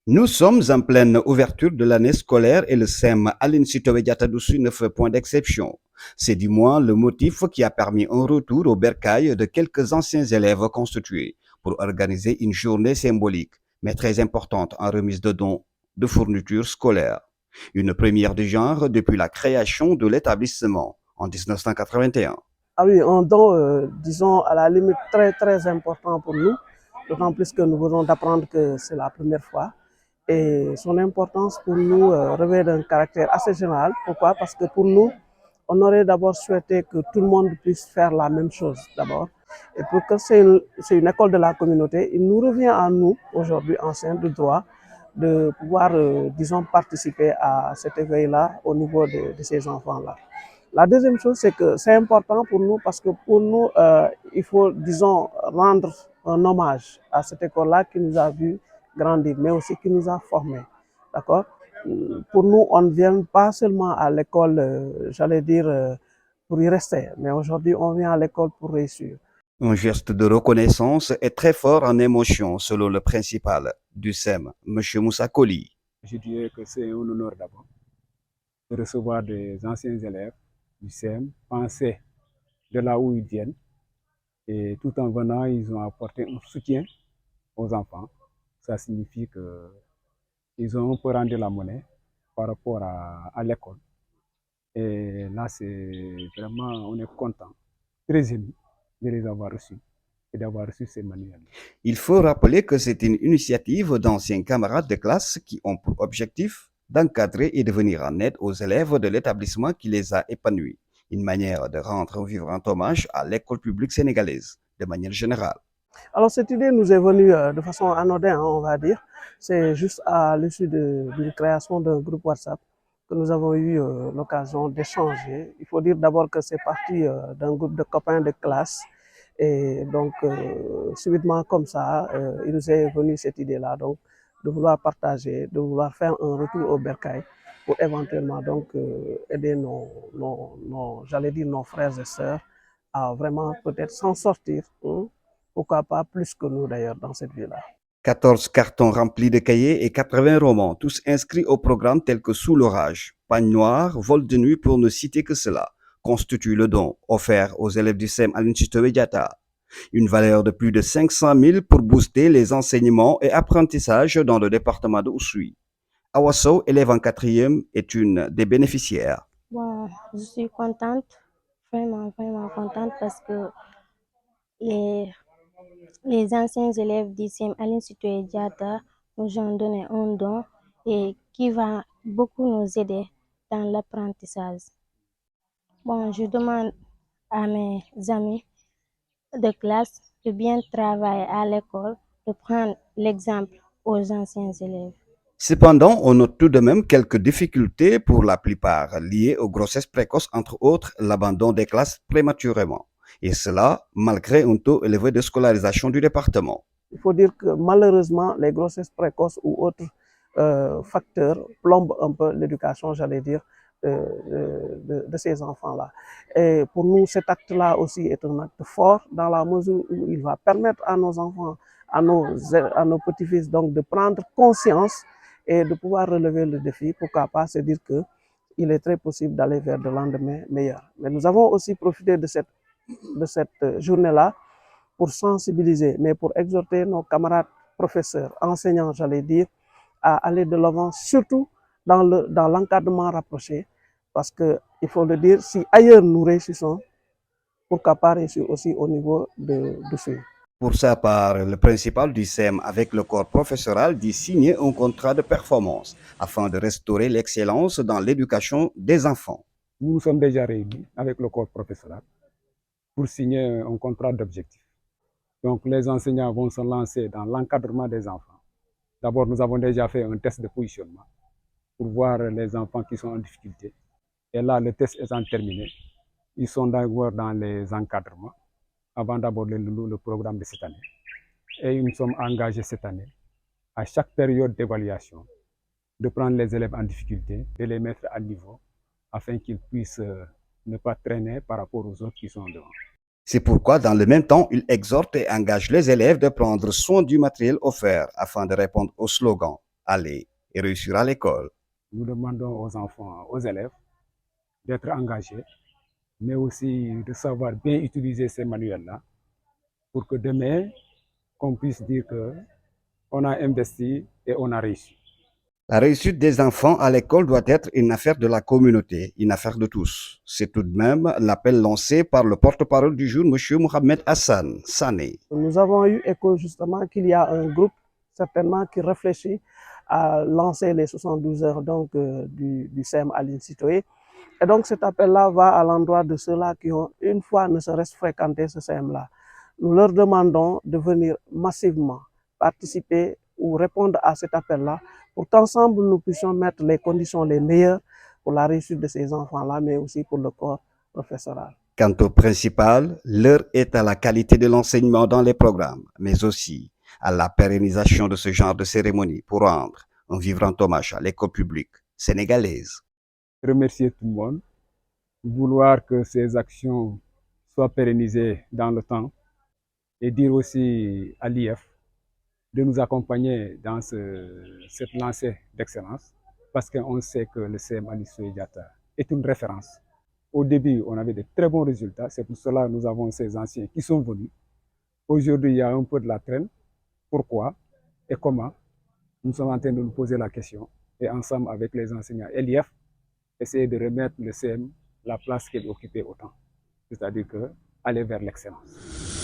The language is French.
Nous sommes en pleine ouverture de l'année scolaire et le SEM Aline Sitoé Diatta Doussou ne fait point d'exception. C'est du moins le motif qui a permis un retour au bercail de quelques anciens élèves constitués pour organiser une journée symbolique, mais très importante en remise de dons de fournitures scolaires. Une première du genre depuis la création de l'établissement en 1981. Ah oui, un don, disons, à la limite très important pour nous, d'autant plus que nous venons d'apprendre que c'est la première fois. Et son importance pour nous revêt d'un caractère assez général. Pourquoi? Parce que pour nous, on aurait d'abord souhaité que tout le monde puisse faire la même chose d'abord. Et pour que c'est une école de la communauté, il nous revient à nous, aujourd'hui enseignants de droit, de pouvoir, disons, participer à cet éveil-là au niveau de ces enfants-là. La deuxième chose, c'est que c'est important pour nous parce que pour nous, il faut, disons, rendre un hommage à cette école-là qui nous a vu grandir, mais aussi qui nous a formés. D'accord? Pour nous, on ne vient pas seulement à l'école, j'allais dire, pour y rester, mais aujourd'hui, on vient à l'école pour réussir. Un geste de reconnaissance est très fort en émotion, selon le principal du SEM, M. Moussa Koli. Je dirais que c'est un honneur d'abord de recevoir des anciens élèves du CEM, pensés de là où ils viennent. Et tout en venant, ils ont apporté un soutien aux enfants. Ça signifie qu'ils ont un peu rendu la monnaie par rapport à l'école. Et là, c'est vraiment, on est content, très ému de les avoir reçus et d'avoir reçu ces manuels. Il faut rappeler que c'est une initiative d'anciens camarades de classe qui ont pour objectif d'encadrer et de venir en aide aux élèves de l'établissement qui les a épanouis. Une manière de rendre un vibrant hommage à l'école publique sénégalaise, de manière générale. Alors cette idée nous est venue de façon anodine, on va dire. C'est juste à l'issue d'une création d'un groupe WhatsApp que nous avons eu l'occasion d'échanger. Il faut dire d'abord que c'est parti d'un groupe de copains de classe. Et donc, subitement comme ça, il nous est venu cette idée-là, donc, de vouloir partager, de vouloir faire un retour au bercail pour éventuellement donc aider j'allais dire nos frères et sœurs à vraiment peut-être s'en sortir. Hein, pourquoi pas plus que nous d'ailleurs dans cette vie-là. 14 cartons remplis de cahiers et 80 romans, tous inscrits au programme tels que Sous l'orage, Pagne noir, Vol de nuit pour ne citer que cela, constituent le don offert aux élèves du SEM Aline Sitoé Diatta. Une valeur de plus de 500 000 pour booster les enseignements et apprentissages dans le département de Oussouye. Awasso, élève en quatrième, est une des bénéficiaires. Bon, je suis contente, vraiment contente parce que les, les anciens élèves d'ICM Aline Sitoé Diatta nous ont donné un don et qui va beaucoup nous aider dans l'apprentissage. Bon, je demande à mes amis de classe de bien travailler à l'école, de prendre l'exemple aux anciens élèves. Cependant, on note tout de même quelques difficultés pour la plupart liées aux grossesses précoces, entre autres l'abandon des classes prématurément. Et cela malgré un taux élevé de scolarisation du département. Il faut dire que malheureusement, les grossesses précoces ou autres facteurs plombent un peu l'éducation, j'allais dire, de ces enfants-là. Et pour nous, cet acte-là aussi est un acte fort dans la mesure où il va permettre à nos enfants, à nos petits-fils, donc de prendre conscience et de pouvoir relever le défi. Pourquoi pas se dire qu'il est très possible d'aller vers de lendemain meilleur. Mais nous avons aussi profité de cette journée-là pour sensibiliser, mais pour exhorter nos camarades professeurs, enseignants, j'allais dire, à aller de l'avant, surtout dans l'encadrement rapproché, parce qu'il faut le dire, si ailleurs nous réussissons, pourquoi pas réussir aussi au niveau de ce. Pour sa part, le principal du SEM avec le corps professoral dit signer un contrat de performance afin de restaurer l'excellence dans l'éducation des enfants. Nous nous sommes déjà réunis avec le corps professoral pour signer un contrat d'objectif. Donc les enseignants vont se lancer dans l'encadrement des enfants. D'abord, nous avons déjà fait un test de positionnement pour voir les enfants qui sont en difficulté. Et là, le test étant terminé, ils sont d'abord dans les encadrements avant d'aborder le programme de cette année. Et nous sommes engagés cette année, à chaque période d'évaluation, de prendre les élèves en difficulté, de les mettre à niveau, afin qu'ils puissent ne pas traîner par rapport aux autres qui sont devant. C'est pourquoi, dans le même temps, il exhorte et engage les élèves de prendre soin du matériel offert afin de répondre au slogan aller et réussir à l'école. Nous demandons aux enfants, aux élèves, d'être engagés, mais aussi de savoir bien utiliser ces manuels-là pour que demain, qu'on puisse dire qu'on a investi et on a réussi. La réussite des enfants à l'école doit être une affaire de la communauté, une affaire de tous. C'est tout de même l'appel lancé par le porte-parole du jour, M. Mohamed Hassan Sané. Nous avons eu écho justement qu'il y a un groupe certainement qui réfléchit à lancer les 72 heures du CEM Aline Sitoé. Et donc cet appel-là va à l'endroit de ceux-là qui ont une fois ne serait-ce fréquenté ce CEM-là. Nous leur demandons de venir massivement participer ou répondre à cet appel-là pour qu'ensemble nous puissions mettre les conditions les meilleures pour la réussite de ces enfants-là, mais aussi pour le corps professoral. Quant au principal, l'heure est à la qualité de l'enseignement dans les programmes, mais aussi à la pérennisation de ce genre de cérémonie pour rendre un vibrant hommage à l'école publique sénégalaise. Remercier tout le monde, vouloir que ces actions soient pérennisées dans le temps et dire aussi à l'IF de nous accompagner dans cette lancée d'excellence parce qu'on sait que le CEM Aline Sitoé Diatta est une référence. Au début, on avait de très bons résultats, c'est pour cela que nous avons ces anciens qui sont venus. Aujourd'hui, il y a un peu de la traîne. Pourquoi et comment? Nous sommes en train de nous poser la question et ensemble avec les enseignants et l'IF, essayer de remettre le CEM la place qu'il occupait autant, c'est-à-dire aller vers l'excellence.